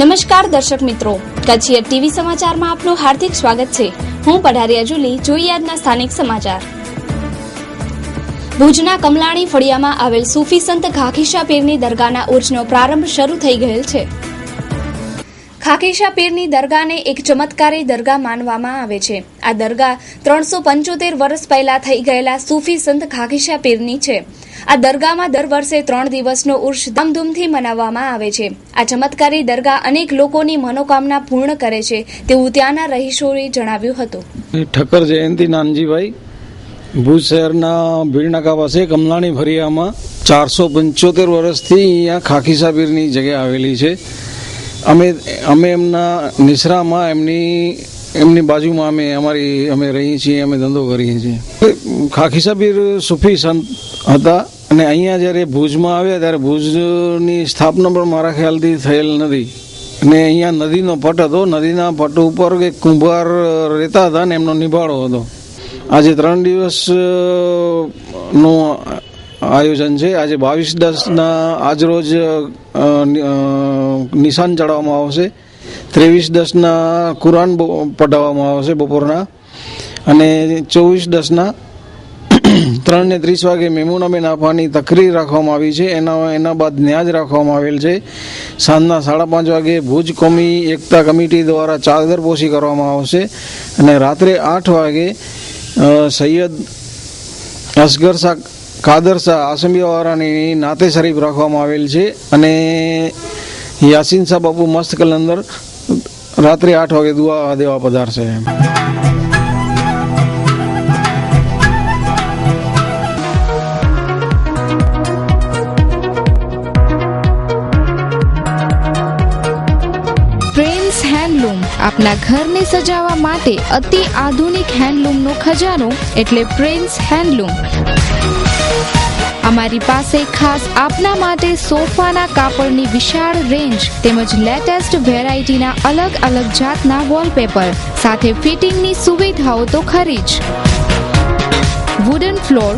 નમસ્કાર દર્શક મિત્રો, કચ્છિયર ટીવી સમાચારમાં આપનું હાર્દિક સ્વાગત છે. હું પઢારિયા જુલી. જોઈએ આજના સ્થાનિક સમાચાર. ભુજના કમલાણી ફળિયામાં આવેલ સૂફી સંત ખાખીશા પીરની દરગાહના ઉર્સનો પ્રારંભ શરૂ થઈ ગયેલ છે. ખાખીશા પીરની દરગાહને એક ચમત્કારી દરગાહ માનવામાં આવે છે. આ દરગાહ 375 વર્ષ પહેલા થઈ ગયેલા સૂફી સંત ખાખીશા પીરની છે. આ દરગાહમાં દર વર્ષે 3 દિવસનો ઉર્સ ધામધૂમથી મનાવવામાં આવે છે. આ ચમત્કારી દરગાહ અનેક લોકોની મનોકામના પૂર્ણ કરે છે તેવું ત્યાંના રહીશોએ જણાવ્યું હતું. ઠક્કર જયંતિ નાનજીભાઈ, ભુજ શહેરના ભીડનાકા પાસે કમલાણી ફળિયામાં 475 વર્ષથી અહીંયા ખાખીશા પીરની જગ્યા આવેલી છે. અમે એમના નિસરામાં એમની બાજુમાં અમે રહીએ છીએ, અમે ધંધો કરીએ છીએ. ખાખીશા પીર સૂફી સંત હતા અને અહીંયા જ્યારે ભુજમાં આવ્યા ત્યારે ભુજની સ્થાપના પણ મારા ખ્યાલથી થયેલ નથી. અને અહીંયા નદીનો પટ હતો, નદીના પટ ઉપર એક કુંભાર રહેતા હતા ને એમનો નિભાળો હતો. આજે 3 દિવસનું આયોજન છે. આજે 22/10 આજરોજ નિશાન ચડાવવામાં આવશે. 23/10 કુરાન પઢાવવામાં આવશે બપોરના, અને 24/10 3:30 વાગે મેમુનાબેન આપવાની તકરીર રાખવામાં આવી છે. એના બાદ ન્યાજ રાખવામાં આવેલ છે. સાંજના 5:30 વાગે ભુજ કોમી એકતા કમિટી દ્વારા ચાદરપોશી કરવામાં આવશે, અને રાત્રે 8 વાગે સૈયદ અસગર શાહ કાદર શાહ આસંબીવાળાની નાતે શરીફ રાખવામાં આવેલ છે, અને યાસીન શાહ બાપુ મસ્ત કલંદર રાત્રે 8 વાગે દુઆ દેવા પધારશે. પ્રિન્સ હેન્ડલૂમ આપના ઘરને સજાવવા માટે અતિ આધુનિક હેન્ડલૂમનો ખજાનો એટલે પ્રિન્સ હેન્ડલૂમ. અમારી પાસે ખાસ આપના માટે સોફાના કાપડની વિશાળ રેન્જ તેમજ લેટેસ્ટ વેરાયટીના અલગ અલગ જાતના વોલપેપર સાથે ફિટિંગની સુવિધાઓ તો ખરી જ. Wooden floor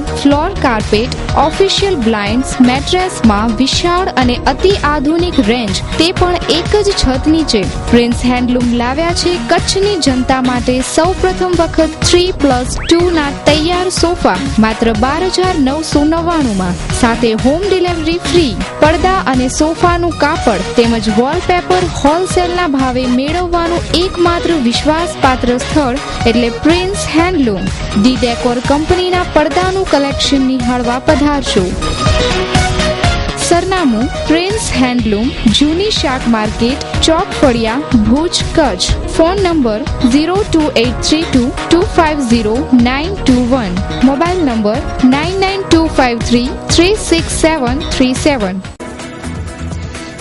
carpet, official blinds, મેટ્રેસમાં વિશાળ અને અતિ આધુનિક રેન્જ, તે પણ એક જ છત નીચે. પ્રિન્સ હેન્ડલૂમ લાવ્યા છે કચ્છની જનતા માટે સૌ પ્રથમ વખત 3+2 ના તૈયાર સોફા માત્ર 12,999 સાથે હોમ ડિલિવરી ફ્રી. પડદા અને સોફાનું કાપડ તેમજ વોલપેપર હોલસેલના ભાવે મેળવવાનું એકમાત્ર વિશ્વાસપાત્ર સ્થળ એટલે પ્રિન્સ હેન્ડલૂમ. ડી ડેકોર કંપનીના પડદાનું કલેક્શન નિહાળવા પધારશો. સરનામું પ્રિન્સ હેન્ડલૂમ, જૂની શાક માર્કેટ, ચોક ફળિયા, Bhuj, Kutch. Phone number 02832250921. Mobile number 9925336737.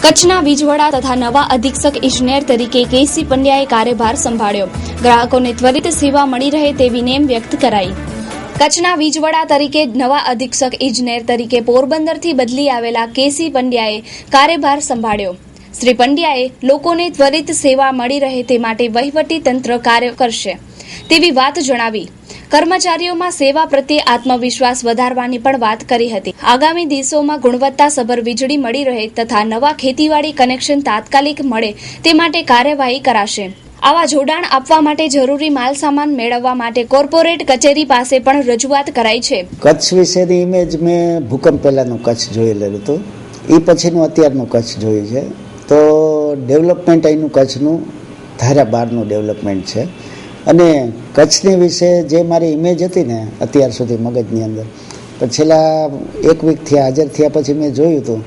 કચ્છના વીજવડા તથા નવા અધિક્ષક ઇજનેર તરીકે કેસી પંડ્યાએ કાર્યભાર સંભાળ્યો. ગ્રાહકોને ત્વરિત સેવા મળી રહે તેવી નેમ વ્યક્ત કરાઈ. કચ્છના વીજવડા તરીકે નવા અધિક્ષક ઇજનેર તરીકે પોરબંદરથી બદલી આવેલા કેસી પંડ્યાએ કાર્યભાર સંભાળ્યો. શ્રી પંડ્યાએ લોકોને ત્વરિત સેવા મળી રહે તે માટે વહીવટી તંત્ર કાર્ય કરશે તેવી વાત જણાવી. કર્મચારીઓમાં સેવા પ્રત્યે આત્મવિશ્વાસ વધારવાની પણ વાત કરી હતી. આગામી દિવસોમાં ગુણવત્તાસભર વીજળી મળી રહે તથા નવા ખેતીવાડી કનેક્શન તાત્કાલિક મળે તે માટે કાર્યવાહી કરાશે. આવા જોડાણ આપવા માટે જરૂરી માલ સામાન મેળવવા માટે કોર્પોરેટ કચેરી પાસે પણ રજૂઆત કરાઈ છે. કચ્છ વિશેની ઇમેજ મેં ભૂકંપ પહેલાનું કચ્છ જોયેલું હતું, એ પછીનું અત્યારનું કચ્છ જોયું છે. તો ડેવલપમેન્ટ અહીંનું કચ્છનું ધારા બહારનું ડેવલપમેન્ટ છે. અને કચ્છની વિશે જે મારી ઇમેજ હતી ને અત્યાર સુધી મગજની અંદર, પણ છેલ્લા 1 વીકથી હાજર થયા પછી મેં જોયું હતું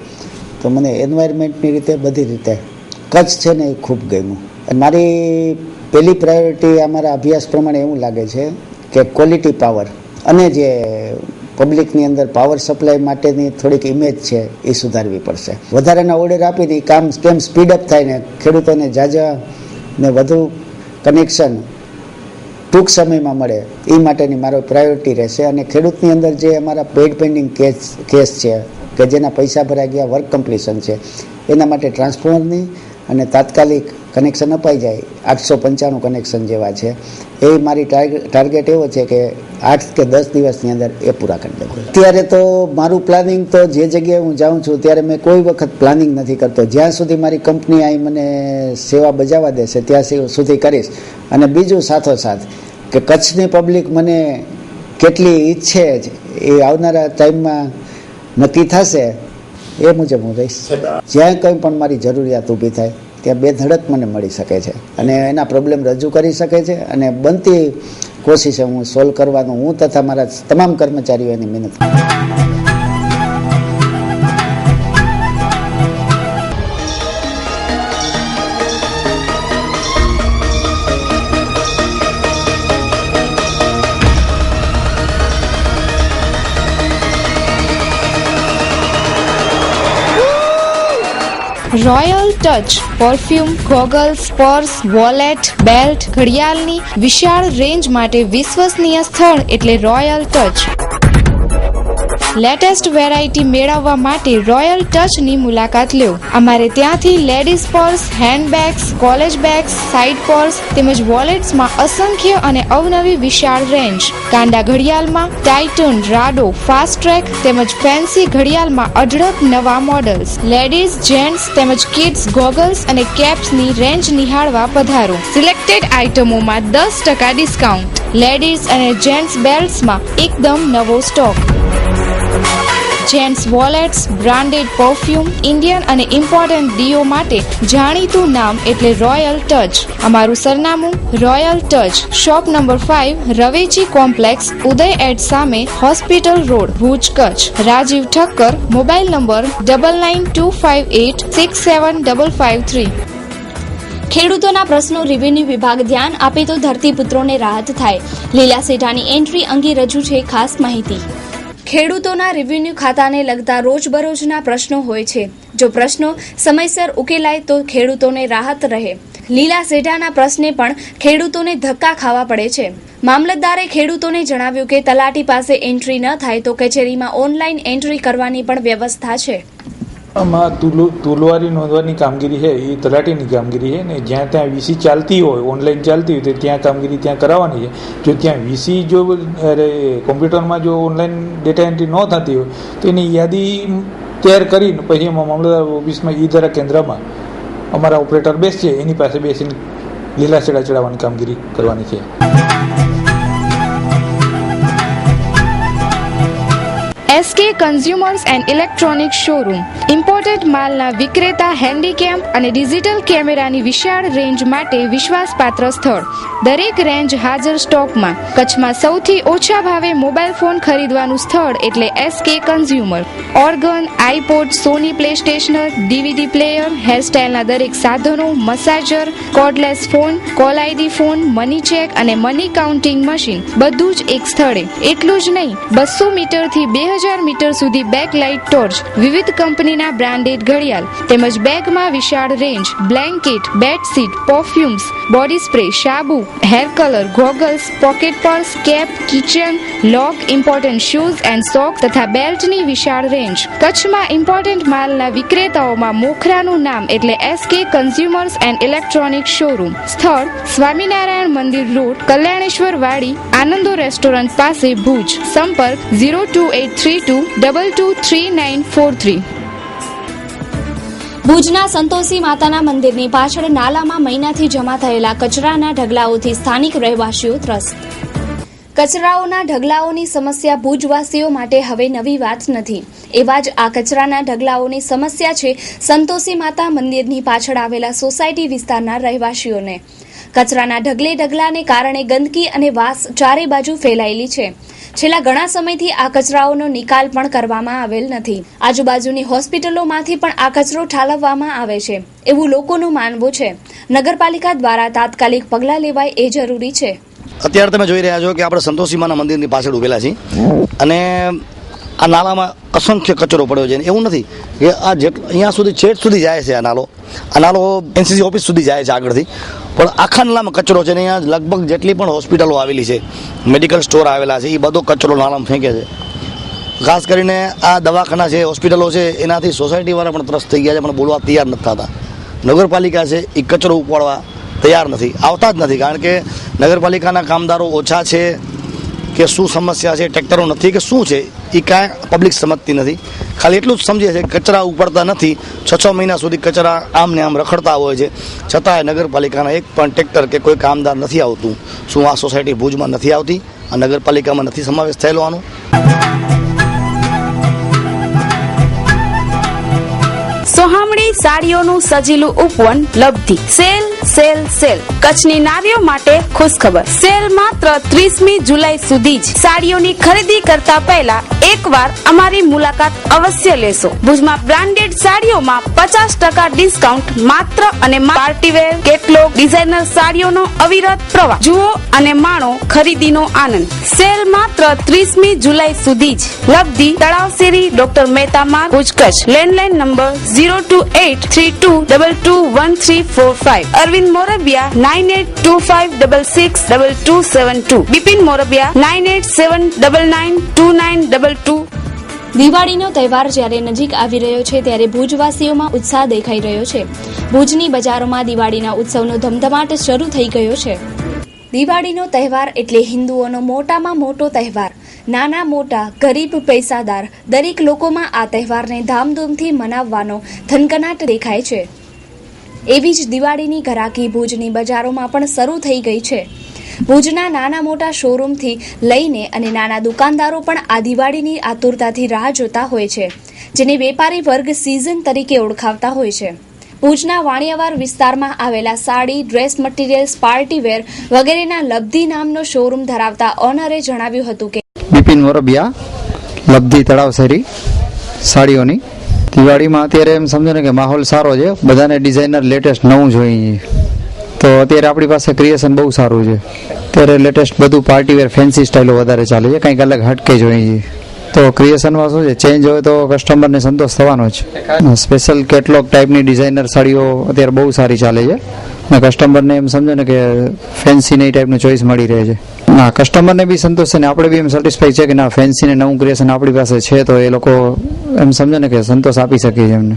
તો મને એન્વાયરમેન્ટની રીતે બધી રીતે કચ્છ છે ને એ ખૂબ ગમ્યું. મારી પહેલી પ્રાયોરિટી અમારા અભ્યાસ પ્રમાણે એવું લાગે છે કે ક્વોલિટી પાવર અને જે પબ્લિકની અંદર પાવર સપ્લાય માટેની થોડીક ઇમેજ છે એ સુધારવી પડશે. વધારાના ઓર્ડર આપીને એ કામ કેમ સ્પીડઅપ થાય ને ખેડૂતોને ઝાઝા ને વધુ કનેક્શન ટૂંક સમયમાં મળે એ માટેની મારો પ્રાયોરિટી રહેશે. અને ખેડૂતની અંદર જે અમારા પેડ પેન્ડિંગ કેસ છે કે જેના પૈસા ભરાઈ ગયા, વર્ક કમ્પ્લીશન છે, એના માટે ટ્રાન્સફોર્મરની અને તાત્કાલિક કનેક્શન અપાઈ જાય. 895 કનેક્શન જેવા છે. એ મારી ટાર્ગેટ એવો છે કે 8 કે 10 દિવસની અંદર એ પૂરા કરી દઉં. અત્યારે તો મારું પ્લાનિંગ તો જે જગ્યાએ હું જાઉં છું ત્યારે મેં કોઈ વખત પ્લાનિંગ નથી કરતો. જ્યાં સુધી મારી કંપની અહીં મને સેવા બજાવવા દેશે ત્યાં સુધી કરીશ. અને બીજું સાથોસાથ કે કચ્છની પબ્લિક મને કેટલી ઈચ્છે જ એ આવનારા ટાઈમમાં નક્કી થશે, એ મુજબ હું રહીશ. જ્યાં કંઈ પણ મારી જરૂરિયાત ઊભી થાય ત્યાં બે ધડક મને મળી શકે છે અને એના પ્રોબ્લેમ રજૂ કરી શકે છે અને બનતી કોશિશે હું સોલ્વ કરવાનું હું તથા મારા તમામ કર્મચારીઓની મહેનત. Royal touch perfume, goggles, purse, wallet, belt, ઘડિયાળની વિશાળ રેન્જ માટે વિશ્વસનીય સ્થળ એટલે રોયલ ટચ. લેટેસ્ટ વેરાયટી મેળવવા માટે રોયલ ટચની મુલાકાત લો. અમારે ત્યાંથી ladies purse, handbags, college bags, side purse તેમજ વોલેટ્સમાં અસંખ્ય અને અવનવી વિશાળ રેન્જ. કાંડા ઘડિયાળમાં ટાઇટન, રાડો, ફાસ્ટ ટ્રેક તેમજ ફેન્સી ઘડિયાળમાં અઢળક નવા મોડલ્સ. લેડીઝ, જેન્ટ્સ તેમજ કિડ્સ ગોગલ્સ અને કેપ્સની રેન્જ નિહાળવા પધારો. સિલેક્ટેડ આઇટમોમાં 10% ડિસ્કાઉન્ટ. લેડીઝ અને જેન્ટ્સ બેલ્ટ્સમાં એકદમ નવો stock. Gents wallets, branded perfume, Indian અને ઇમ્પોર્ટન્ટ ડીઓ માટે જાણીતું નામ એટલે રોયલ ટચ. અમારું સરનામું રોયલ ટચ, શોપ નંબર 5, રવેચી કોમ્પ્લેક્સ, ઉદય એડ સામે, hospital road, Bhuj, Kutch. Rajiv Thakkar, mobile number 9925867553. ખેડૂતોના પ્રશ્નો રેવન્યુ વિભાગ ધ્યાન આપે તો ધરતીપુત્રોને રાહત થાય. લીલા સેઠાની એન્ટ્રી અંગે રજૂ છે ખાસ માહિતી. ખેડૂતોના રેવન્યુ ખાતાને લગતા રોજબરોજના પ્રશ્નો હોય છે. જો પ્રશ્નો સમયસર ઉકેલાય તો ખેડૂતોને રાહત રહે. લીલા સેઠાના પ્રશ્ને પણ ખેડૂતોને ધક્કા ખાવા પડે છે. મામલતદારે ખેડૂતોને જણાવ્યું કે તલાટી પાસે એન્ટ્રી ન થાય તો કચેરીમાં ઓનલાઈન એન્ટ્રી કરવાની પણ વ્યવસ્થા છે. આમાં તુલવારી નોંધવાની કામગીરી છે એ તલાટીની કામગીરી છે ને જ્યાં ત્યાં વીસી ચાલતી હોય ઓનલાઈન ચાલતી હોય તો ત્યાં કામગીરી ત્યાં કરાવવાની છે. જો ત્યાં વીસી જો કોમ્પ્યુટરમાં જો ઓનલાઈન ડેટા એન્ટ્રી ન થતી હોય તો એની યાદી તૈયાર કરીને પછી એમાં મામલતદાર ઓફિસમાં ઈ-ધારા કેન્દ્રમાં અમારા ઓપરેટર બેસશે એની પાસે બેસીને લીલા સેડા ચડાવવાની કામગીરી કરવાની છે. SK consumers and electronic showroom imported માલના વિક્રેતા, હેન્ડીકેમ અને ડિજિટલ કેમેરાની વિશાળ રેન્જ માટે વિશ્વાસપાત્ર સ્થળ. દરેક રેન્જ હાજર સ્ટોકમાં. કચ્છમાં સૌથી ઓછા ભાવે મોબાઈલ ફોન ખરીદવાનું સ્થળ એટલે SK consumer. Organ, iPod, Sony PlayStation, DVD player, હેરસ્ટાઇલના દરેક સાધનો, massager, cordless phone, call ID phone, money check અને મની કાઉન્ટિંગ મશીન બધું જ એક સ્થળે. એટલું જ નહીં, 200 મીટરથી 2000 મીટર સુધી બેકલાઇટ ટોર્ચ, વિવિધ કંપનીના બ્રાન્ડેડ ઘડિયાળ તેમજ બેગમાં વિશાળ range, blanket, bedsheet, perfumes, body spray, સાબુ, hair colour, goggles, pocket purse, cap, kitchen, lock, important shoes and sock તથા બેલ્ટની વિશાળ રેન્જ. કચ્છમાં ઇમ્પોર્ટન્ટ માલના વિક્રેતાઓમાં મોખરાનું નામ એટલે SK consumers and electronic showroom. સ્થળ સ્વામિનારાયણ મંદિર રોડ, કલ્યાણેશ્વર વાડી, આનંદો રેસ્ટોરન્ટ પાસે, ભુજ. સંપર્ક 02832223943. ભુજના સંતોષી માતાના મંદિરની પાછળ નાલામાં મહિનાથી જમા થયેલા કચરાના ઢગલાઓથી સ્થાનિક રહેવાસીઓ ત્રસ્ત. કચરાઓના ઢગલાઓની સમસ્યા ભુજવાસીઓ માટે હવે નવી વાત નથી. એવા જ આ કચરાના ઢગલાઓની સમસ્યા છે સંતોષી માતા મંદિરની પાછળ આવેલા સોસાયટી વિસ્તારના રહેવાસીઓને. કચરાના ઢગલાને કારણે ગંદકી અને વાસ ચારે બાજુ ફેલાયેલી છે. છેલ્લા ઘણા સમયથી આ કચરાઓનો નિકાલ પણ કરવામાં આવેલ નથી. આજુબાજુની હોસ્પિટલોમાંથી પણ આ કચરો ઠાલવવામાં આવે છે એવું લોકોનું માનવું છે. નગરપાલિકા દ્વારા તાત્કાલિક પગલાં લેવાય એ જરૂરી છે. અત્યારે તમે જોઈ રહ્યા છો કે આપણે સંતોષીમાના મંદિરની પાછળ ઉભેલા છીએ અને આ નાલામાં અસંખ્ય કચરો પડ્યો છે. એવું નથી કે આ અહીંયા સુધી છેક સુધી જાય છે. આ નાલો NCC ઓફિસ સુધી જાય છે આગળથી, પણ આખા નાલામાં કચરો છે ને અહીંયા લગભગ જેટલી પણ હોસ્પિટલો આવેલી છે, મેડિકલ સ્ટોર આવેલા છે, એ બધો કચરો નાલામાં ફેંકે છે. ખાસ કરીને આ દવાખાના છે, હોસ્પિટલો છે, એનાથી સોસાયટીવાળા પણ ત્રસ્ત થઈ ગયા છે, પણ બોલવા તૈયાર નથી થતા. નગરપાલિકા છે એ કચરો ઉપાડવા તૈયાર નથી, આવતા જ નથી. કારણ કે નગરપાલિકાના કામદારો ઓછા છે કે શું સમસ્યા છે, ટ્રેક્ટરો નથી કે શું છે, એ કાંઈ પબ્લિક સમજતી નથી. ખાલી એટલું જ સમજે છે કે કચરા ઉપાડતા નથી. 6 મહિના સુધી કચરા આમ ને આમ રખડતા હોય છે, છતાંય નગરપાલિકાના એક પણ ટ્રેક્ટર કે કોઈ કામદાર નથી આવતું. શું આ સોસાયટી ભુજમાં નથી આવતી? આ નગરપાલિકામાં નથી સમાવેશ થયેલો આનો? સોહામણી સાડીઓનું સજીલું ઉપવન લબ્ધિ. Sale sale sale. કચ્છની નારીઓ માટે ખુશખબર. સેલ માત્ર 30મી જુલાઈ સુધી જ. સાડીઓની ખરીદી કરતા પહેલા એકવાર અમારી મુલાકાત અવશ્ય લેશો. ભુજમાં બ્રાન્ડેડ સાડીઓમાં 50% ડિસ્કાઉન્ટ માત્ર અને પાર્ટીવેર, કેટલોગ, ડિઝાઇનર સાડીઓનો અવિરત પ્રવાહ. જુઓ અને માણો ખરીદીનો આનંદ. સેલ માત્ર 30મી જુલાઈ સુધી જ. લબ્ધિ, તળાવ શેરી, doctor Mehta Marg, Bhuj, Kutch. Landline number 02832221345. Arvind Morbiya 9825662272. Bipin Morbiya 9879992922. દિવાળીનો તહેવાર જ્યારે નજીક આવી રહ્યો છે ત્યારે ભુજવાસીઓમાં ઉત્સાહ દેખાઈ રહ્યો છે. ભુજની બજારોમાં દિવાળીના ઉત્સવનો ધમધમાટ શરૂ થઈ ગયો છે. દિવાળીનો તહેવાર એટલે હિન્દુઓનો મોટામાં મોટો તહેવાર. નાના મોટા, ગરીબ, પૈસાદાર દરેક લોકોમાં આ તહેવારને ધામધૂમથી મનાવવાનો થનગનાટ દેખાય છે. એવી જ દિવાળીની ઘરાકી ભુજની બજારોમાં પણ શરૂ થઈ ગઈ છે. ભુજના નાના મોટા શોરૂમથી લઈને અને નાના દુકાનદારો પણ આ દિવાળીની આતુરતાથી રાહ જોતા હોય છે, જેને વેપારી વર્ગ સિઝન તરીકે ઓળખાવતા હોય છે. ભુજના વાણિયાવાડ વિસ્તારમાં આવેલા સાડી, ડ્રેસ મટીરિયલ્સ, પાર્ટીવેર વગેરેના લબ્ધિ નામનો શોરૂમ ધરાવતા ઓનરે જણાવ્યું હતું કે બિપિન મોરબિયા, લબ્ધિ તળાવ શેરી, સાડીઓની દિવાળીમાં અત્યારે એમ સમજો ને કે માહોલ સારો છે. બધાને ડિઝાઇનર લેટેસ્ટ નવું જોઈએ, તો અત્યારે આપણી પાસે ક્રિએશન બહુ સારું છે. અત્યારે લેટેસ્ટ બધું પાર્ટીવેર, ફેન્સી સ્ટાઇલો વધારે ચાલે છે, કંઈક અલગ હટકે જોઈએ. તો ક્રિએશનમાં શું છે, ચેન્જ હોય તો કસ્ટમરને સંતોષ થવાનો છે. સ્પેશિયલ કેટલોગ ટાઈપની ડિઝાઇનર સાડીઓ અત્યારે બહુ સારી ચાલે છે ને કસ્ટમરને એમ સમજો ને કે ફેન્સી ને એ ટાઈપનું ચોઈસ મળી રહે છે. ના, કસ્ટમરને બી સંતોષ છે ને આપણે બી એમ સેટિસ્ફાઈ છે કે ના ફેન્સી ને નવું ક્રિએશન આપણી પાસે છે, તો એ લોકો એમ સમજો ને કે સંતોષ આપી શકે છે એમને.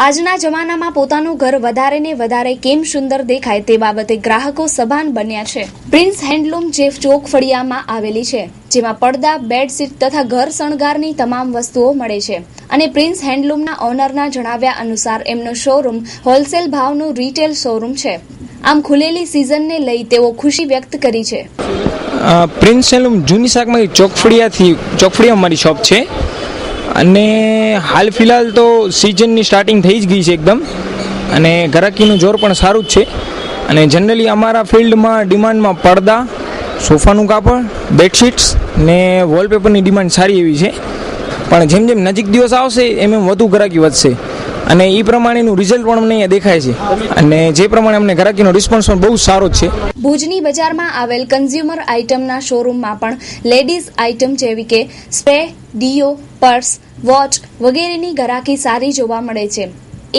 આજના જમાનામાં પોતાનું ઘર વધારે ને વધારે કેમ સુંદર દેખાય તે બાબતે ગ્રાહકો સભાન બન્યા છે. પ્રિન્સ હેન્ડલૂમ જે ચોક ફળિયામાં આવેલી છે, જેમાં પડદા, બેડશીટ તથા ઘર શણગારની તમામ વસ્તુઓ મળે છે. અને પ્રિન્સ હેન્ડલૂમના ઓનરના જણાવ્યા અનુસાર એમનો શોરૂમ હોલસેલ ભાવનું રિટેલ શોરૂમ છે. આમ ખુલેલી સિઝનને લઈ તેઓ ખુશી વ્યક્ત કરી છે. પ્રિન્સ હેન્ડલૂમ જૂની શાકમાં ચોકફળિયા મારી શોપ છે અને હાલ ફિલહાલ તો સિઝનની સ્ટાર્ટિંગ થઈ જ ગઈ છે એકદમ, અને ગ્રાહકીનું જોર પણ સારું જ છે. અને જનરલી અમારા ફિલ્ડમાં ડિમાન્ડમાં પડદા, સોફાનું કાપડ, બેડશીટ્સ ને વોલપેપરની ડિમાન્ડ સારી એવી છે. પણ જેમ જેમ નજીક દિવસ આવશે એમ વધુ ગ્રાહકી વધશે અને એ પ્રમાણેનું રિઝલ્ટ પણ અમને અહીંયા દેખાય છે અને જે પ્રમાણે અમને ગ્રાહકીનો રિસ્પોન્સ પણ બહુ સારો જ છે. ભુજની બજારમાં આવેલ કન્ઝ્યુમર આઇટમના શોરૂમમાં પણ લેડીઝ આઇટમ જેવી કે સ્પ્રે, ડીઓ, પર્સ, વોચ વગેરેની ગ્રાહકી સારી જોવા મળે છે.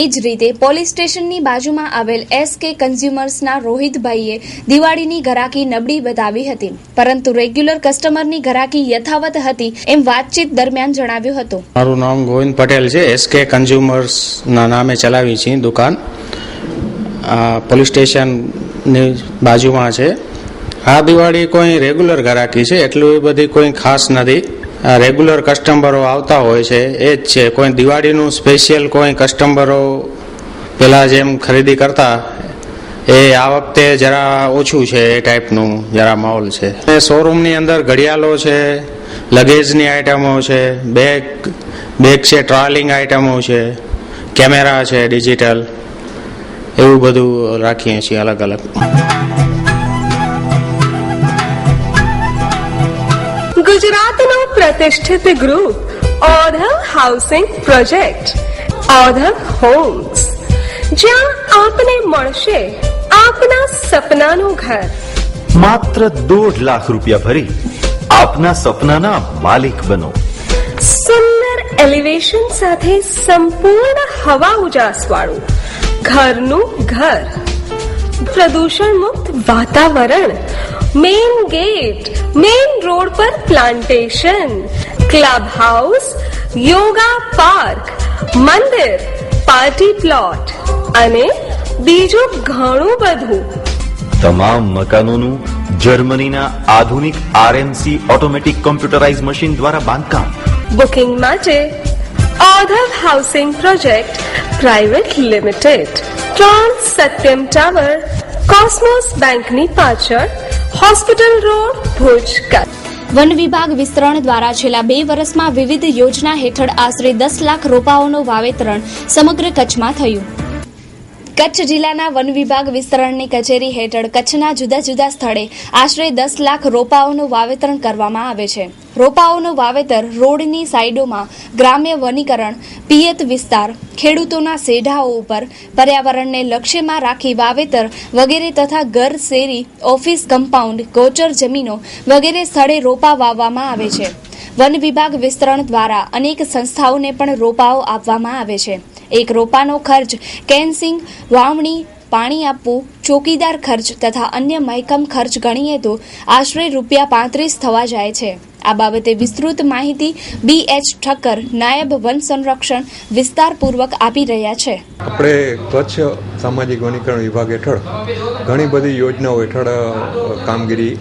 એ જ રીતે પોલીસ સ્ટેશનની બાજુમાં આવેલ SK કન્ઝ્યુમર્સના રોહિતભાઈએ દિવાળીની ગ્રાહકી નબળી બતાવી હતી, પરંતુ રેગ્યુલર કસ્ટમરની ગ્રાહકી યથાવત હતી એમ વાતચીત દરમિયાન જણાવ્યું હતું. મારું નામ ગોવિંદ પટેલ છે. SK કન્ઝ્યુમર્સના નામે ચલાવી છે દુકાન. પોલીસ સ્ટેશનની બાજુમાં છે. આ દિવાળી કોઈ રેગ્યુલર ગ્રાહકી છે, એટલું બધી કોઈ ખાસ નથી. રેગ્યુલર કસ્ટમરો આવતા હોય છે એ જ છે. કોઈ દિવાળીનું સ્પેશિયલ કોઈ કસ્ટમરો પહેલાં જેમ ખરીદી કરતા એ આ વખતે જરા ઓછું છે, એ ટાઈપનું જરા માહોલ છે. શોરૂમની અંદર ઘડિયાળો છે, લગેજની આઇટમો છે, બેગ છે, ટ્રાવેલિંગ આઇટમો છે, કેમેરા છે, ડિજિટલ, એવું બધું રાખીએ છીએ અલગ અલગ. ગુજરાતનો પ્રતિષ્ઠિત ગ્રુપ ઓધમ હાઉસિંગ પ્રોજેક્ટ, ઓધમ હોમ્સ, જ્યાં આપને મળશે આપના સપનાનું ઘર. માત્ર 1.5 લાખ રૂપિયા ભરી આપના સપનાના માલિક બનો. સુંદર એલિવેશન સાથે સંપૂર્ણ હવા ઉજાસ વાળું ઘરનું ઘર, પ્રદૂષણ મુક્ત વાતાવરણ, મેઇન ગેટ, મેઇન રોડ પર plantation, club house, yoga park, મંદિર, પાર્ટી પ્લોટ અને બીજું ઘણું બધું. તમામ મકાનોનું જર્મનીના આધુનિક આરએમસી ઓટોમેટિક કોમ્પ્યુટરાઇઝ મશીન દ્વારા બાંધકામ. બુકિંગ માટે Aadhav housing project private limited, trans Satyam tower, Cosmos બેંકની પાછળ, હોસ્પિટલ રોડ, ભુજ, કચ્છ. વન વિભાગ વિસ્તરણ દ્વારા છેલ્લા 2 વર્ષમાં વિવિધ યોજના હેઠળ આશરે 10 લાખ રોપાઓનું વાવેતરણ સમગ્ર કચ્છમાં થયું. કચ્છ જિલ્લાના વન વિભાગ વિસ્તરણની કચેરી હેઠળ કચ્છના જુદા જુદા સ્થળે આશરે 10 લાખ રોપાઓનું વાવેતરણ કરવામાં આવે છે. રોપાઓનું વાવેતર રોડની સાઇડોમાં, ગ્રામ્ય વનીકરણ, પિયત વિસ્તાર, ખેડૂતોના સેઢાઓ ઉપર, પર્યાવરણને લક્ષ્યમાં રાખી વાવેતર વગેરે તથા ઘર, શેરી, ઓફિસ કમ્પાઉન્ડ, ગોચર જમીનો વગેરે સ્થળે રોપા વાવવામાં આવે છે. વન વિભાગ વિસ્તરણ દ્વારા અનેક સંસ્થાઓને પણ રોપાઓ આપવામાં આવે છે. એક રોપાનો ખર્ચ કેન્સિંગ, વાવણી, પાણી આપવું, ચોકીદાર ખર્ચ તથા અન્ય મહેકમ ખર્ચ ગણીએ તો આશરે ₹35 થવા જાય છે. આ બાબતે વિસ્તૃત માહિતી BH ઠક્કર, નાયબ વન સંરક્ષણ, વિસ્તારપૂર્વક આપી રહ્યા છે. આપણે કચ્છ સામાજિક વનીકરણ વિભાગ હેઠળ ઘણી બધી યોજનાઓ હેઠળ કામગીરી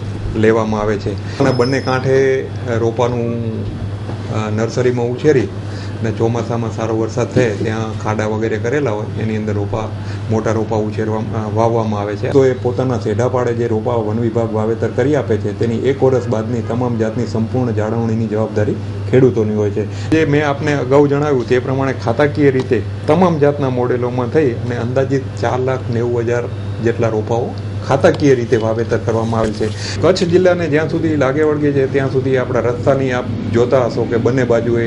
લેવામાં આવે છે. બંને કાંઠે રોપાનું નર્સરીમાં ઉછેરી અને ચોમાસામાં સારો વરસાદ થાય ત્યાં ખાડા વગેરે કરેલા હોય એની અંદર મોટા રોપા વાવવામાં આવે છે. તો એ પોતાના સેઢા પાડે જે રોપા વન વિભાગ વાવેતર કરી આપે છે તેની 1 વર્ષ બાદની તમામ જાતની સંપૂર્ણ જાળવણીની જવાબદારી ખેડૂતોની હોય છે. જે મેં આપને અગાઉ જણાવ્યું તે પ્રમાણે ખાતાકીય રીતે તમામ જાતના મોડેલોમાં થઈ અને અંદાજિત 4,90,000 જેટલા રોપાઓ ખાતાકીય રીતે વાવેતર કરવામાં આવેલ છે. કચ્છ જિલ્લાને જ્યાં સુધી લાગે વળગે છે ત્યાં સુધી આપણા રસ્તાની આપ જોતા હશો કે બંને બાજુએ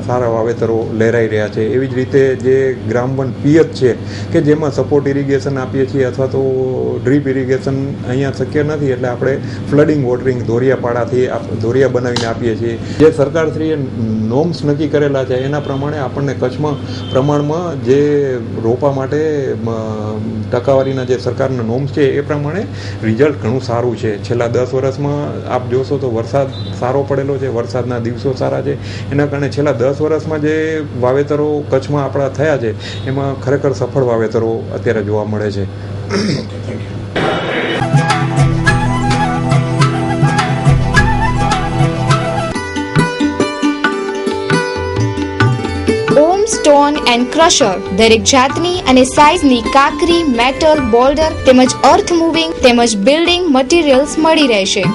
સારા વાવેતરો લહેરાઈ રહ્યા છે. એવી જ રીતે જે ગ્રામવન પિયત છે કે જેમાં સપોર્ટ ઇરિગેશન આપીએ છીએ અથવા તો ડ્રીપ ઇરિગેશન અહીંયા શક્ય નથી એટલે આપણે ફ્લડિંગ વોટરિંગ ધોરિયાપાડાથી ધોરિયા બનાવીને આપીએ છીએ. જે સરકારશ્રીએ નોર્મ્સ નક્કી કરેલા છે એના પ્રમાણે આપણને કચ્છમાં પ્રમાણમાં જે રોપા માટે ટકાવારીના જે સરકારના નોર્મ્સ છે એ પ્રમાણે રિઝલ્ટ ઘણું સારું છે. છેલ્લા 10 વર્ષમાં આપ જોશો તો વરસાદ સારો પડેલો છે, વરસાદના દિવસો સારા છે. એના કારણે છેલ્લા 10 વર્ષમાં જે વાવેતરો કચ્છમાં આપણા થયા છે એમાં ખરેખર સફળ વાવેતરો અત્યારે જોવા મળે છે. ઓમ સ્ટોન એન્ડ ક્રશર દરેક જાતની અને સાઇઝની કાકરી, મેટલ, બોલ્ડર તેમજ અર્થ મૂવિંગ તેમજ બિલ્ડિંગ મટીરીયલ્સ મળી રહેશે.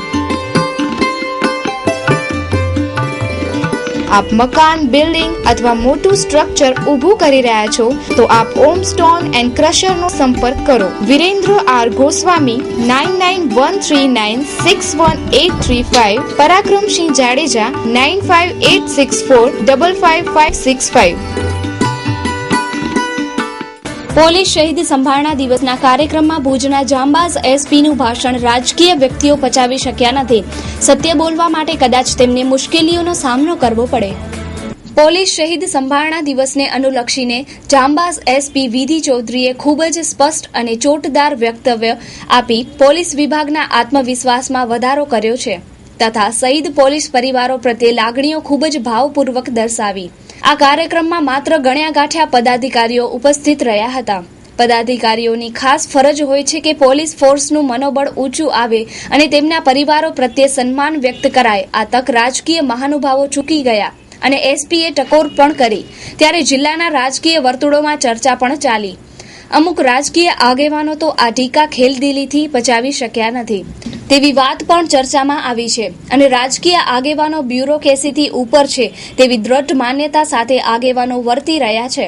આપ મકાન, બિલ્ડિંગ અથવા મોટું સ્ટ્રક્ચર ઊભું કરી રહ્યા છો તો આપ ઓમ સ્ટોન એન્ડ ક્રશરનો સંપર્ક કરો. વિરેન્દ્ર R ગોસ્વામી 9913961835, પરાક્રમસિંહ જાડેજા 9586455565. પોલીસ શહીદ સંભાળના દિવસના કાર્યક્રમમાં ભુજના જાંબાઝ એસપીનું ભાષણ રાજકીય વ્યક્તિઓ પચાવી શક્યા નથી. સત્ય બોલવા માટે કદાચ તેમને મુશ્કેલીઓનો સામનો કરવો પડે. પોલીસ શહીદ સંભાળના દિવસને અનુલક્ષીને જાંબાઝ એસપી વિધિ ચૌધરીએ ખૂબ જ સ્પષ્ટ અને ચોટદાર વક્તવ્ય આપી પોલીસ વિભાગના આત્મવિશ્વાસમાં વધારો કર્યો છે તથા શહીદ પોલીસ પરિવારો પ્રત્યે લાગણીઓ ખૂબ જ ભાવપૂર્વક દર્શાવી. આ કાર્યક્રમમાં માત્ર ગણ્યા ગાંઠ્યા પદાધિકારીઓ ઉપસ્થિત રહ્યા હતા. પદાધિકારીઓની ખાસ ફરજ હોય છે કે પોલીસ ફોર્સનું મનોબળ ઊંચું આવે અને તેમના પરિવારો પ્રત્યે સન્માન વ્યક્ત કરાય. આ તક રાજકીય મહાનુભાવો ચૂકી ગયા અને એસપીએ ટકોર પણ કરી. ત્યારે જિલ્લાના રાજકીય વર્તુળોમાં ચર્ચા પણ ચાલી. અમુક રાજકીય આગેવાનો તો આ ટીકા ખેલદિલીથી પચાવી શક્યા નથી તેવી વાત પણ ચર્ચામાં આવી છે અને રાજકીય આગેવાનો બ્યુરોક્રેસીથી ઉપર છે તેવી દ્રઢ માન્યતા સાથે આગેવાનો વર્તી રહ્યા છે.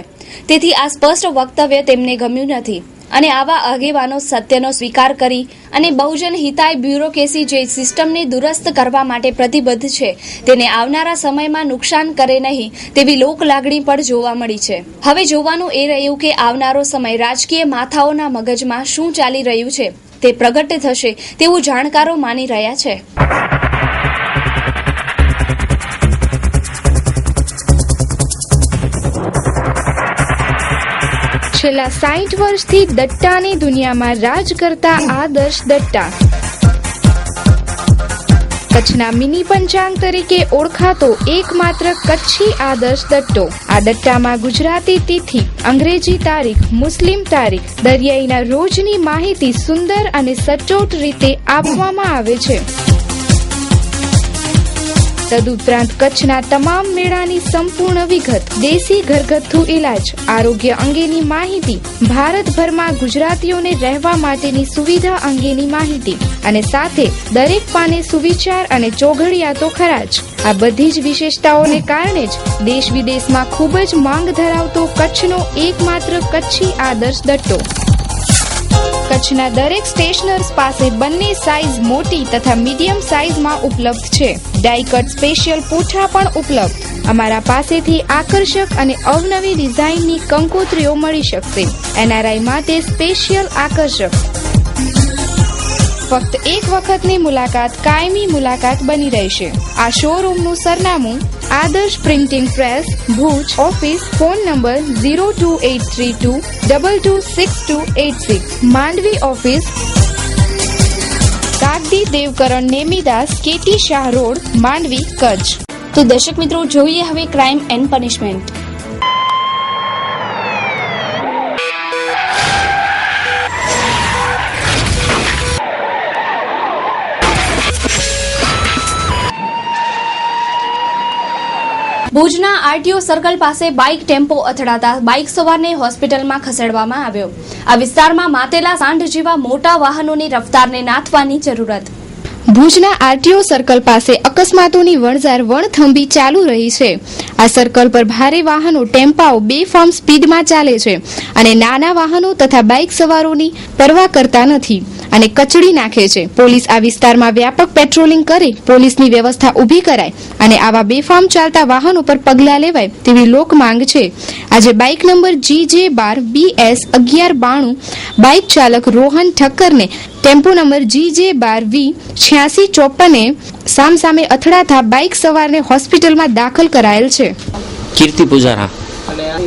તેથી આ સ્પષ્ટ વક્તવ્ય તેમને ગમ્યું નથી અને આવા આગેવાનો સત્યનો સ્વીકાર કરી અને બહુજન હિતાય બ્યુરોક્રેસી જે સિસ્ટમને દુરસ્ત કરવા માટે પ્રતિબદ્ધ છે તેને આવનારા સમયમાં નુકસાન કરે નહીં તેવી લોકલાગણી પણ જોવા મળી છે. હવે જોવાનું એ રહ્યું કે આવનારો સમય રાજકીય માથાઓના મગજમાં શું ચાલી રહ્યું છે તે પ્રગટ થશે તેવું જાણકારો માની રહ્યા છે. છેલ્લા 60 વર્ષથી દટ્ટાની દુનિયામાં રાજ કરતા આદર્શ દટ્ટા. કચ્છના મિની પંચાંગ તરીકે ઓળખાતો એકમાત્ર કચ્છી આદર્શ દટ્ટો. આ દટ્ટામાં ગુજરાતી તિથિ, અંગ્રેજી તારીખ, મુસ્લિમ તારીખ, દરિયાઈના રોજની માહિતી સુંદર અને સચોટ રીતે આપવામાં આવે છે. તદુપરાંત કચ્છના તમામ મેળાની સંપૂર્ણ વિગત, દેશી ઘરગથ્થુ ઇલાજ, આરોગ્ય અંગેની માહિતી, ભારતભરમાં ગુજરાતીઓને રહેવા માટેની સુવિધા અંગેની માહિતી અને સાથે દરેક પાને સુવિચાર અને ચોઘડિયા તો ખરા જ. આ બધી જ વિશેષતાઓને કારણે જ દેશ વિદેશમાં ખૂબ જ માંગ ધરાવતો કચ્છનો એકમાત્ર કચ્છી આદર્શ દટ્ટો. કચ્છના દરેક સ્ટેશનર્સ પાસે બંને સાઇઝ મોટી તથા મીડિયમ સાઇઝમાં ઉપલબ્ધ છે. ડાયકટ સ્પેશિયલ પૂંઠા પણ ઉપલબ્ધ. અમારા પાસેથી આકર્ષક અને અવનવી ડિઝાઇનની કંકોત્રીઓ મળી શકશે. NRI માટે સ્પેશિયલ આકર્ષક. ફક્ત એક વખતની મુલાકાત કાયમી મુલાકાત બની રહેશે. આ શોરૂમનું સરનામું Adarsh printing press, Bhuj. Office phone number 02832226286. Mandvi office Kagdi Devkaran Nemidas, KT Shah road, Mandvi, Kutch. તો દર્શક મિત્રો, જોઈએ હવે ક્રાઇમ એન્ડ પનિશમેન્ટ. ભુજના RTO સર્કલ પાસે બાઇક ટેમ્પો અથડાતા બાઇક સવારને હોસ્પિટલમાં ખસેડવામાં આવ્યો. આ વિસ્તારમાં માતેલા સાંઢ જેવા મોટા વાહનોની રફતારને નાથવાની જરૂરત. ભુજના RTO સર્કલ પાસે અકસ્માતોની વણઝાર વણથંભી ચાલુ રહી છે. આ સર્કલ પર ભારે વાહનો, ટેમ્પાઓ બેફામ સ્પીડમાં ચાલે છે અને નાના વાહનો તથા બાઇક સવારોની પરવા કરતા નથી અને કચડી નાખે છે. પોલીસ આ વિસ્તારમાં વ્યાપક પેટ્રોલિંગ કરે, પોલીસની વ્યવસ્થા ઊભી કરાય અને આવા બેફામ ચાલતા વાહનો પર પગલાં લેવાય તેવી લોક માંગ છે. આજે બાઇક નંબર GJ12BS 1192 બાઇક ચાલક રોહન ઠક્કરને ટેમ્પો નંબર GJ12V 8654 સામસામે અથડાતા બાઇક સવારને હોસ્પિટલમાં દાખલ કરાયેલ છે. કીર્તિ પૂજારા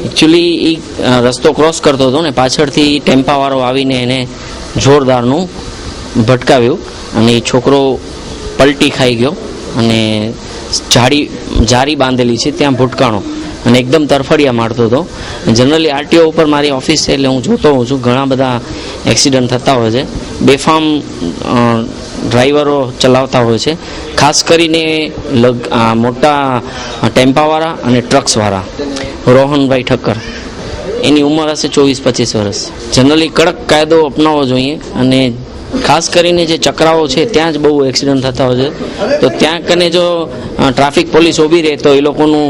એકચ્યુઅલી એ રસ્તો ક્રોસ કરતો હતો ને પાછળથી ટેમ્પાવાળો આવીને એને જોરદારનું ભટકાવ્યું અને એ છોકરો પલટી ખાઈ ગયો અને જારી બાંધેલી છે ત્યાં ભૂટકાણો અને એકદમ તરફડિયા મારતો હતો. જનરલી RTO ઉપર મારી ઓફિસ છે એટલે હું જોતો હોઉં છું ઘણા બધા એક્સિડન્ટ થતા હોય છે. બેફામ ડ્રાઈવરો ચલાવતા હોય છે, ખાસ કરીને મોટા ટેમ્પાવાળા અને ટ્રક્સવાળા. રોહનભાઈ ઠક્કર, એની ઉંમર હશે 24-25 વર્ષ. જનરલી કડક કાયદો અપનાવવો જોઈએ અને ખાસ કરીને જે ચક્રાઓ છે ત્યાં જ બહુ એક્સિડન્ટ થતા હોય છે. તો ત્યાં કને જો ટ્રાફિક પોલીસ ઊભી રહે તો એ લોકોનું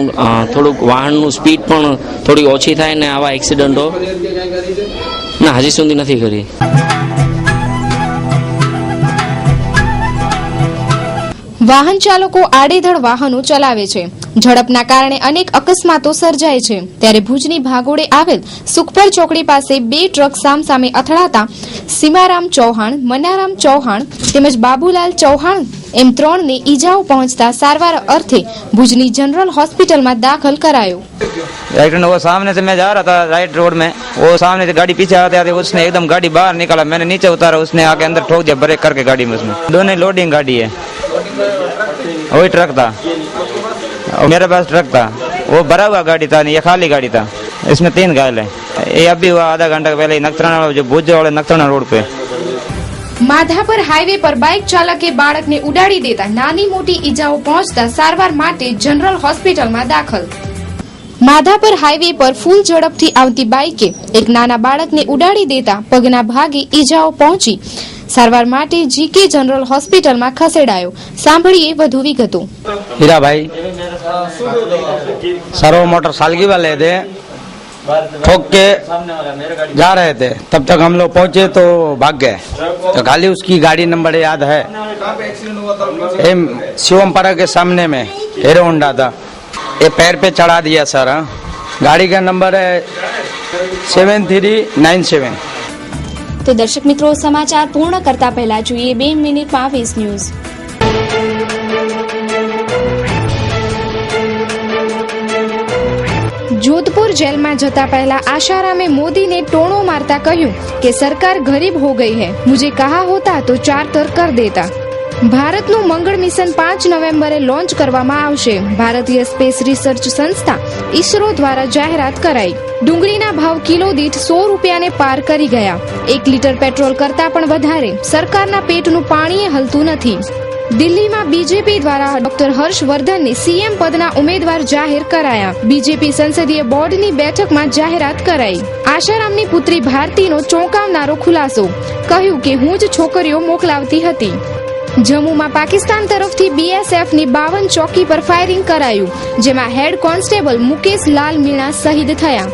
થોડુંક વાહનનું સ્પીડ પણ થોડી ઓછી થાય ને આવા એક્સિડન્ટો ના હજી સુધી નથી કરી. વાહન ચાલકો આડેધડ વાહનો ચલાવે છે. ઝડપના કારણે અનેક અકસ્માતો સર્જાય છે. ત્યારે ભુજની ભાગોળે આવેલ સુખપર ચોકડી પાસે બે ટ્રક સામસામે અથડાતા સીમારામ ચૌહાણ, મનારામ ચૌહાણ તેમજ બાબુલાલ ચૌહાણ એમ 3 ને ઈજાઓ પહોંચતા સારવાર અર્થે भुजनी जनरल हॉस्पिटल में दाखिल करायो। राइट वो सामने से मैं जा रहा था राइट रोड में, वो सामने से गाड़ी पीछे आते आते उसने एकदम गाड़ी बाहर निकाला, मैंने नीचे उतारा, उसने आके अंदर ठोक दिया ब्रेक करके गाड़ी में। उसमें दोनों लोडिंग गाड़ी है, वही ट्रक था और मेरे पास ट्रक था, वो भरा हुआ गाड़ी था, ये खाली गाड़ी था। इसमें 3 घायल है। ये अभी हुआ आधा घंटा पहले नखत्राणा जो भुज वाले नखत्राणा रोड पे। माधापर हाईवे पर बाइक चालके बाळक ने उडाड़ी देता नानी मोटी ईजाओ पहुंचता सारवार माटे जनरल हॉस्पिटल में दाखल। माधापर हाईवे पर फूल झड़पथी आवती बाइके एक नाना बाळक ने उडाड़ी देता पगना भागे ईजाओ पहुंची सारवार माटे जीके जनरल हॉस्पिटल में खसेड़ायो। सांभळीए वधु विगतो। हीरा भाई सर्व मोटर सालगी वाले थे, ठोक के जा रहे थे, तब तक हम लोग पहुंचे तो भाग गए। तो खाली उसकी गाड़ी नंबर याद है, शिवमपारा के सामने में हीरो होंडा था, ये पैर पे चढ़ा दिया सर। गाड़ी का नंबर है 7397। तो दर्शक मित्रों, समाचार पूर्ण करता पहला જોઈએ 2 મિનિટમાં 20 ન્યૂઝ। जोधपुर जेल में जता पहला आशारामे मोदी ने टोणो मारता कहूं कि सरकार गरीब हो गई है, मुझे कहा होता तो चार्टर कर देता। ભારતનું મંગળ મિશન 5 નવેમ્બરે લોન્ચ કરવામાં આવશે. ભારતીય સ્પેસ રિસર્ચ સંસ્થા ઈસરો દ્વારા જાહેરાત કરાઈ. ડુંગળીના ભાવ કિલો દીઠ 100 રૂપિયાને પાર કરી ગયા. 1 લીટર પેટ્રોલ કરતા પણ વધારે. સરકારના પેટનું પાણીએ હલતું નથી. દિલ્હીમાં બીજેપી દ્વારા ડોક્ટર હર્ષવર્ધનને સીએમ પદના ઉમેદવાર જાહેર કરાયા. બીજેપી સંસદીય બોર્ડની બેઠકમાં જાહેરાત કરાઈ. આશારામની પુત્રી ભારતીનો ચોંકાવનારો ખુલાસો. કહ્યું કે હું જ છોકરીઓ મોકલાવતી હતી. જમ્મુમાં પાકિસ્તાન તરફથી બીએસએફની 52 ચોકી પર ફાયરિંગ કરાયું, જેમાં હેડ કોન્સ્ટેબલ મુકેશ લાલ મીણા શહીદ થયા.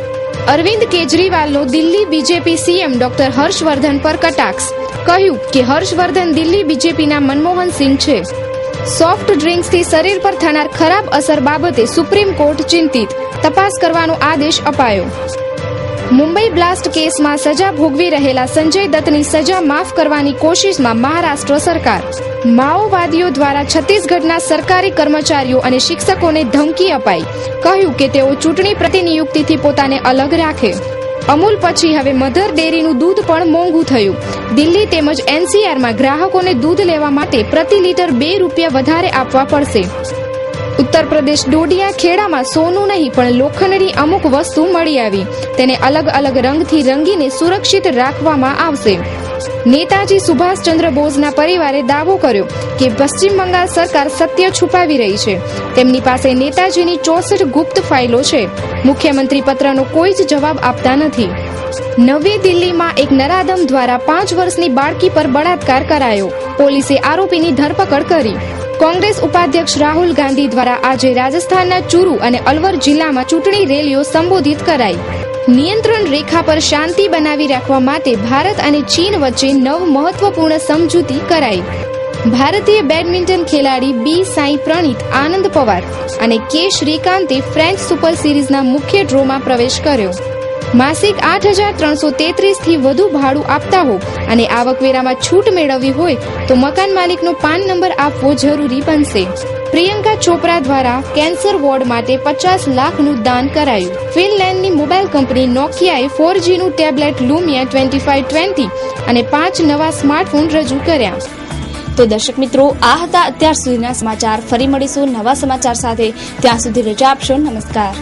અરવિંદ કેજરીવાલનો Delhi BJP CM doctor Harshvardhan પર કટાક્ષ. કહ્યું કે હર્ષવર્ધન દિલ્હી બીજેપીના મનમોહન સિંહ છે. સોફ્ટ ડ્રિંક્સથી શરીર પર થનાર ખરાબ અસર બાબતે સુપ્રીમ કોર્ટ ચિંતિત. તપાસ કરવાનો આદેશ અપાયો. મુંબઈ બ્લાસ્ટ કેસમાં સજા ભોગવી રહેલા સંજય દત્તની સજા માફ કરવાની કોશિશમાં મહારાષ્ટ્ર સરકાર. માઓવાદીઓ દ્વારા છત્તીસગઢના સરકારી કર્મચારીઓ અને શિક્ષકોને ધમકી અપાઈ. કહ્યું કે તેઓ ચૂંટણી પ્રતિનિયુક્તિથી પોતાને અલગ રાખે. અમૂલ પછી હવે મધર ડેરીનું દૂધ પણ મોંઘું થયું. દિલ્હી તેમજ એનસીઆરમાં ગ્રાહકોને દૂધ લેવા માટે પ્રતિ લીટર 2 રૂપિયા વધારે આપવા પડશે. ઉત્તર પ્રદેશ ડોડિયા ખેડામાં સોનું નહીં પણ લોખંડની અમુક વસ્તુ મળી આવી. તેને અલગ અલગ રંગથી રંગીને સુરક્ષિત રાખવામાં આવશે. નેતાજી સુભાષચંદ્ર બોઝના પરિવારે દાવો કર્યો કે પશ્ચિમ બંગાળ સરકાર સત્ય છુપાવી રહી છે. તેમની પાસે નેતાજીની 64 ગુપ્ત ફાઇલો છે. મુખ્યમંત્રી પત્રનો કોઈ જ જવાબ આપતા નથી. નવી દિલ્હીમાં એક નરાધમ દ્વારા 5 વર્ષની બાળકી પર બળાત્કાર કરાયો. પોલીસે આરોપીની ધરપકડ કરી. કોંગ્રેસ ઉપાધ્યક્ષ રાહુલ ગાંધી દ્વારા આજે રાજસ્થાનના ચુરુ અને અલવર જિલ્લામાં ચૂંટણી રેલીઓ સંબોધિત કરાઈ. નિયંત્રણ રેખા પર શાંતિ બનાવી રાખવા માટે ભારત અને ચીન વચ્ચે 9 મહત્વપૂર્ણ સમજૂતી કરાઈ. ભારતીય બેડમિન્ટન ખેલાડી બી સાઈ પ્રણીત, આનંદ પવાર અને કે શ્રીકાંતે ફ્રેન્ચ સુપર સિરીઝના મુખ્ય ડ્રોમાં પ્રવેશ કર્યો. માસિક 8,333 થી વધુ ભાડું આપતા હો અને આવકવેરામાં છૂટ મેળવવી હોય તો મકાન માલિકનો પાન નંબર આપવો જરૂરી બનશે. પ્રિયંકા ચોપરા દ્વારા કેન્સર વોર્ડ માટે 50 લાખનું દાન કરાયું. ફિનલેન્ડની મોબાઈલ કંપની નોકિયાએ 4Gનું ટેબ્લેટ લુમિયા 2520 અને 5 નવા સ્માર્ટફોન રજૂ કર્યા. તો દર્શક મિત્રો, આ હતા અત્યાર સુધીના સમાચાર. ફરી મળીશું નવા સમાચાર સાથે. ત્યાં સુધી રજા આપશો. નમસ્કાર.